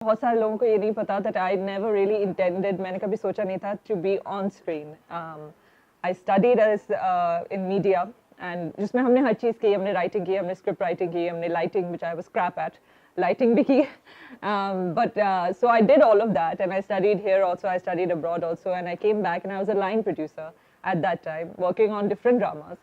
बहुत सारे लोगों को ये नहीं पता that I never really intended, मैंने कभी सोचा नहीं था to be on screen. I studied as in media and जिसमें हमने हर चीज़ की, हमने writing की, हमने script writing की, हमने lighting which I was crap at, lighting भी की. But so I did all of that and I studied here also, I studied abroad also, and I came back and I was a line producer at that time working on different dramas.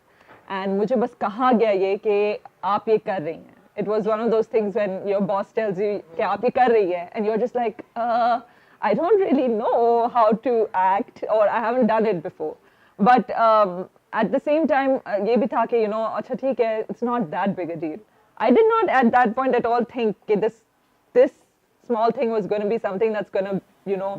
And मुझे बस कहा गया ये कि आप ये कर रही हैं. It was one of those things when your boss tells you कि आप ये कर रही है, and you're just like, I don't really know how to act or I haven't done it before. But at the same time, ये भी था कि अच्छा ठीक है, it's not that big a deal. I did not at that point at all think कि this small thing was going to be something that's going to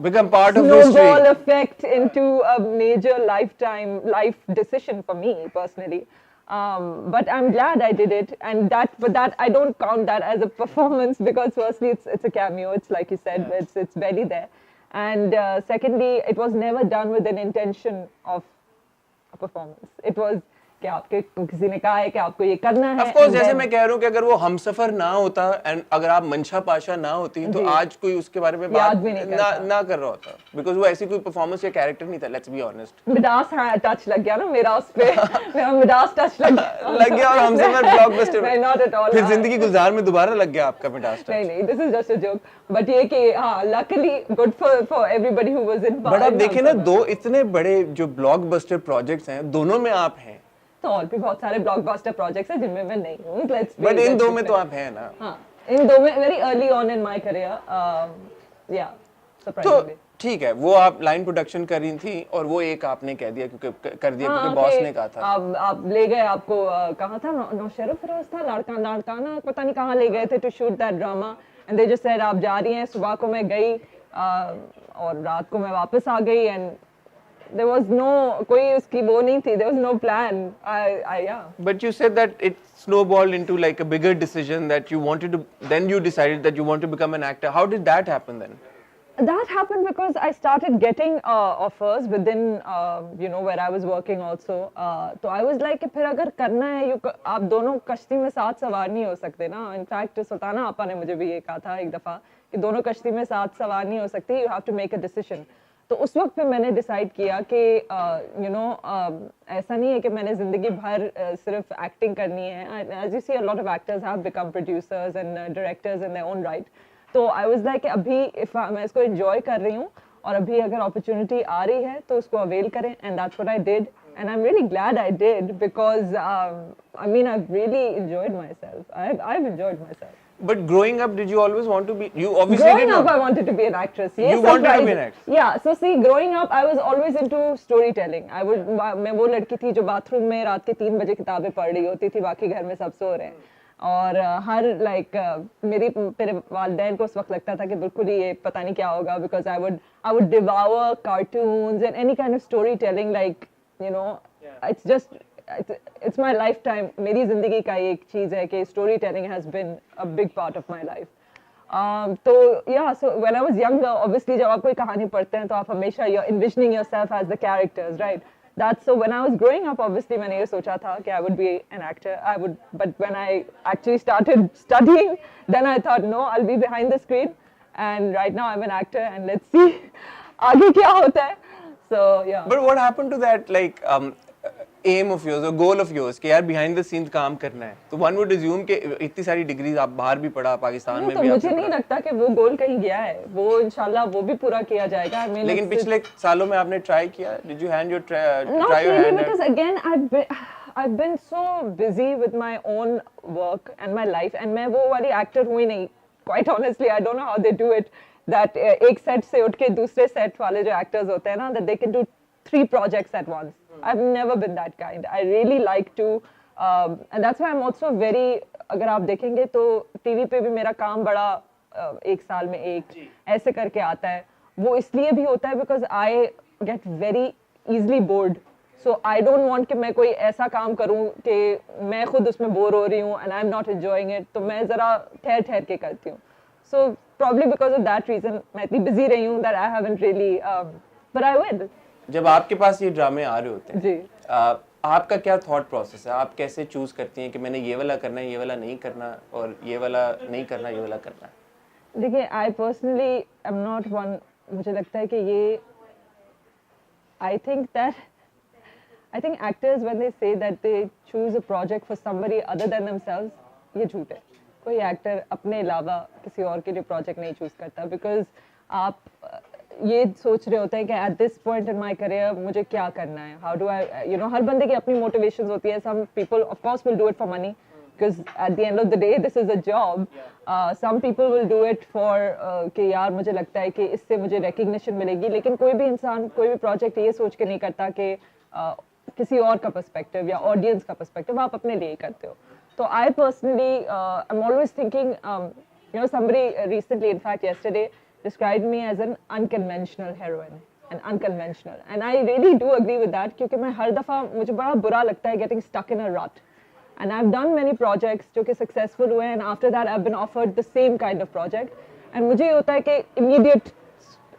become part of history. Snowball effect into a major life decision for me personally. But I'm glad I did it, and but that I don't count that as a performance because firstly it's a cameo. It's like you said, it's barely there, and secondly it was never done with an intention of a performance. It was कि आपके किसी ने कहा है कि आपको ये करना है. Of course, जैसे मैं कह रहा हूँ कि अगर वो हमसफर ना होता and अगर आप मंशा पाशा ना होती तो आज कोई उसके बारे में बात ना कर रहा होता, because वो ऐसी कोई परफॉर्मेंस या कैरेक्टर नहीं था. Let's be honest. Midas touch लग गया ना मेरा उस पे. मेरा मिडास टच लग गया और हमसफर ब्लॉकबस्टर. नहीं, not at all. फिर जिंदगी गुजार में दोबारा लग गया आपका मिडास टच. नहीं, this is just a joke. But ये कि हाँ, luckily good for everybody who was involved. But आप देखें ना, दो इतने बड़े जो ब्लॉकबस्टर प्रोजेक्ट्स हैं, दोनों में आप हैं. तो और भी बहुत सारे ब्लॉकबस्टर प्रोजेक्ट्स हैं जिनमें मैं नहीं हूँ. बट इन दो में तो आप हैं ना. हाँ, इन दो में very early on in my career, yeah, surprisingly. तो ठीक है, वो आप लाइन प्रोडक्शन कर रही थी और वो एक आपने कह दिया क्योंकि बॉस ने कहा था. आप ले गए, आपको कहा था नौशेरो फिरोज था, लड़काना पता नहीं कहाँ ले गए थे to shoot that drama, and they just said आप जा रही हैं. सुबह को मैं गई और रात को मैं वापस आ गई, and there was no कोई उसकी वो नहीं थी, there was no plan. Yeah. But you said that it snowballed into like a bigger decision that you wanted to, then you decided that you want to become an actor. How did that happen then? That happened because I started getting offers within where I was working also. तो I was like कि फिर अगर करना है, आप दोनों कश्ती में साथ सवार नहीं हो सकते ना. In fact सुल्ताना आपा ने मुझे भी ये कहा था एक दफ़ा कि दोनों कश्ती में साथ सवार नहीं हो सकते. You have to make a decision. तो उस वक्त पे मैंने डिसाइड किया कि ऐसा नहीं है कि मैंने ज़िंदगी भर सिर्फ एक्टिंग करनी है. As you see, a lot of actors have become producers and directors in their own right. तो आई वाज लाइक अभी मैं इसको एंजॉय कर रही हूँ और अभी अगर अपॉर्चुनिटी आ रही है तो उसको अवेल करें, and that's what I did, and I am really glad I did because I mean I really enjoyed my self. I have enjoyed my self. But growing up, did you always want to be? You obviously growing did. Growing up, I wanted to be an actress. Yes, you wanted to be an actress. Yeah. So see, growing up, I was always into storytelling. मैं वो लड़की थी जो bathroom में रात के 3 बजे किताबें पढ़ रही होती थी, बाकी घर में सब सो रहे हैं. और हर मेरे वालिदैन को उस वक्त लगता था कि बिल्कुल ही ये पता नहीं क्या होगा, because I would devour cartoons and any kind of storytelling, like it's just it's my lifetime. मेरी जिंदगी का एक चीज है कि storytelling has been a big part of my life. तो yeah, so when I was younger, obviously जब आप कोई कहानी पढ़ते हैं तो आप हमेशा you're envisioning yourself as the characters, right? So when I was growing up, obviously मैंने ये सोचा था कि I would be an actor. But when I actually started studying, then I thought no, I'll be behind the screen. And right now I'm an actor, and let's see आगे क्या होता है. So yeah. But what happened to that aim of yours or goal of yours कि यार behind the scenes काम करना है? तो one would assume कि इतनी सारी डिग्रीज आप बाहर भी पढ़ा, पाकिस्तान में भी. तो मुझे नहीं लगता कि वो गोल कहीं गया है. वो इंशाल्लाह वो भी पूरा किया जाएगा. लेकिन पिछले सालों में आपने ट्राई किया? Did you hand your try Not your really, hand? because again I've been so busy with my own work and my life, and मैं वो वाली actor हुई नहीं. Quite honestly, I don't know how they do it. That एक set से उठ के दूसरे set वाले जो actors होते हैं ना, that they can do 3 projects at once. I've never been that kind. I really like to, and that's why I'm also very. अगर आप देखेंगे तो टीवी पे भी मेरा काम बड़ा एक साल में एक ऐसे करके आता है. वो इसलिए भी होता है because I get very easily bored. So I don't want कि मैं कोई ऐसा काम करूं कि मैं खुद उसमें बोर हो रही हूं and I'm not enjoying it. तो मैं जरा ठहर के करती हूँ. So probably because of that reason मैं इतनी busy रही हूँ that I haven't really, but I will. जब आपके पास ये ड्रामे आ रहे होते हैं जी, आपका क्या थॉट प्रोसेस है? आप कैसे चूज करती हैं कि मैंने ये वाला करना है, ये वाला नहीं करना, और ये वाला नहीं करना, ये वाला करना है? देखिए I personally am not one, मुझे लगता है कि ये I think actors when they say that they choose a project for somebody other than themselves, ये झूठ है। कोई एक्टर अपने अलावा किसी और के लिए प्रोजेक्ट नहीं चूज करता, बिकॉज आप ये सोच रहे होते हैं कि at this point in my career मुझे क्या करना है, how do I you know, हर बंदे की अपनी मोटिवेशंस होती है। Some people of course will do it for money because at the end of the day this is a job. Some people will do it for कि यार मुझे लगता है कि इससे मुझे recognition मिलेगी, लेकिन कोई भी इंसान कोई भी प्रोजेक्ट ये सोच के नहीं करता कि किसी और का पर्सपेक्टिव या ऑडियंस का पर्सपेक्टिव, आप अपने लिए करते हो। तो I personally I am always thinking, you know, somebody recently, in fact yesterday, described me as an unconventional heroine, an unconventional, and I really do agree with that, क्योंकि मैं हर दफ़ा मुझे बड़ा बुरा लगता है getting stuck in a rut. And I've done many projects जो कि successful हुए, and after that I've been offered the same kind of project, and मुझे ये होता है कि immediate,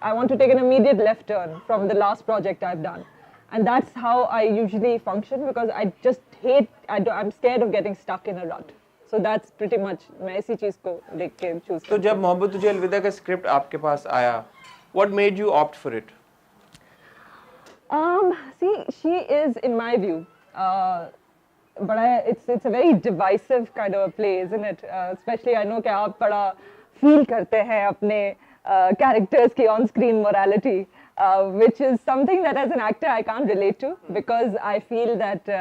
I want to take an immediate left turn from the last project I've done, and that's how I usually function, because I just hate, I'm scared of getting stuck in a rut. So that's pretty much, मैं इसी चीज़ को देख के choose तो जब मोहब्बत तुझे अलविदा का स्क्रिप्ट आपके पास आया, what made you opt for it? See, she is, in my view, बड़ा, it's a very divisive kind of a play, isn't it? Especially I know कि आप बड़ा feel करते हैं अपने characters की on screen morality, which is something that as an actor I can't relate to, because I feel that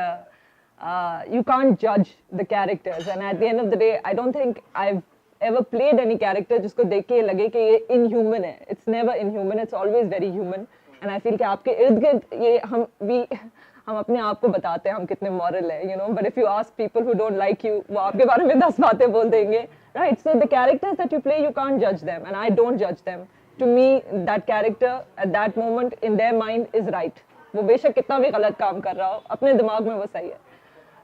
you can't judge the characters, and at the end of the day I don't think I've ever played any character जिसको देख के लगे कि ये inhuman है. It's never inhuman, it's always very human, and I feel कि आपके इर्द गिर्द ये हम अपने आप को बताते हैं हम कितने मॉरल है, you no, but if you ask people who don't like you, वो आपके बारे में 10 बातें बोल देंगे, right? So the characters that you play, you can't जज देम, एंड आई डोंट जज them. To me that character at that moment in their mind is right. वो बेशक कितना भी गलत काम कर रहा हो, अपने दिमाग में वो सही है.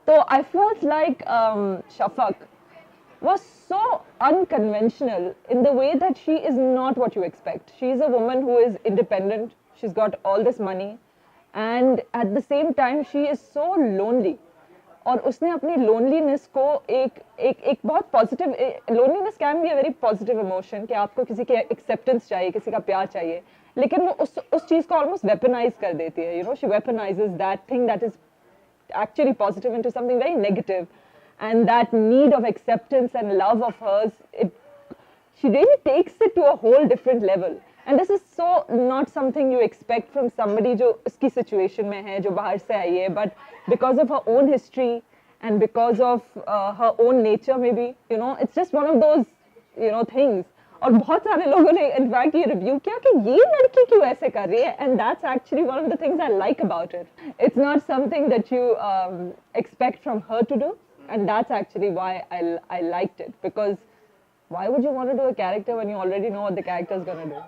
तो I felt like Shafaq was so unconventional in the way that she is not what you expect. She is a woman who is independent, she's got all this money, and at the same time she is so lonely. और उसने अपनी loneliness को एक बहुत positive, loneliness can be a very positive emotion, कि आपको किसी की एक्सेप्टेंस चाहिए, किसी का प्यार चाहिए, लेकिन वो उस चीज़ को ऑलमोस्ट वेपनाइज कर देती है. You know, she weaponises that thing that is actually positive into something very negative, and that need of acceptance and love of hers, she really takes it to a whole different level. And this is so not something you expect from somebody जो इसकी situation में है, जो बाहर से आई है, but because of her own history and because of her own nature maybe, you know, it's just one of those, you know, things. और बहुत सारे लोगों ने इनफैक्ट ये रिव्यू किया कि ये लड़की क्यों ऐसे कर रही है, and that's actually one of the things I like about it. It's not something that you expect from her to do, and that's actually why I liked it, because why would you want to do a character when you already know what the character is going to do?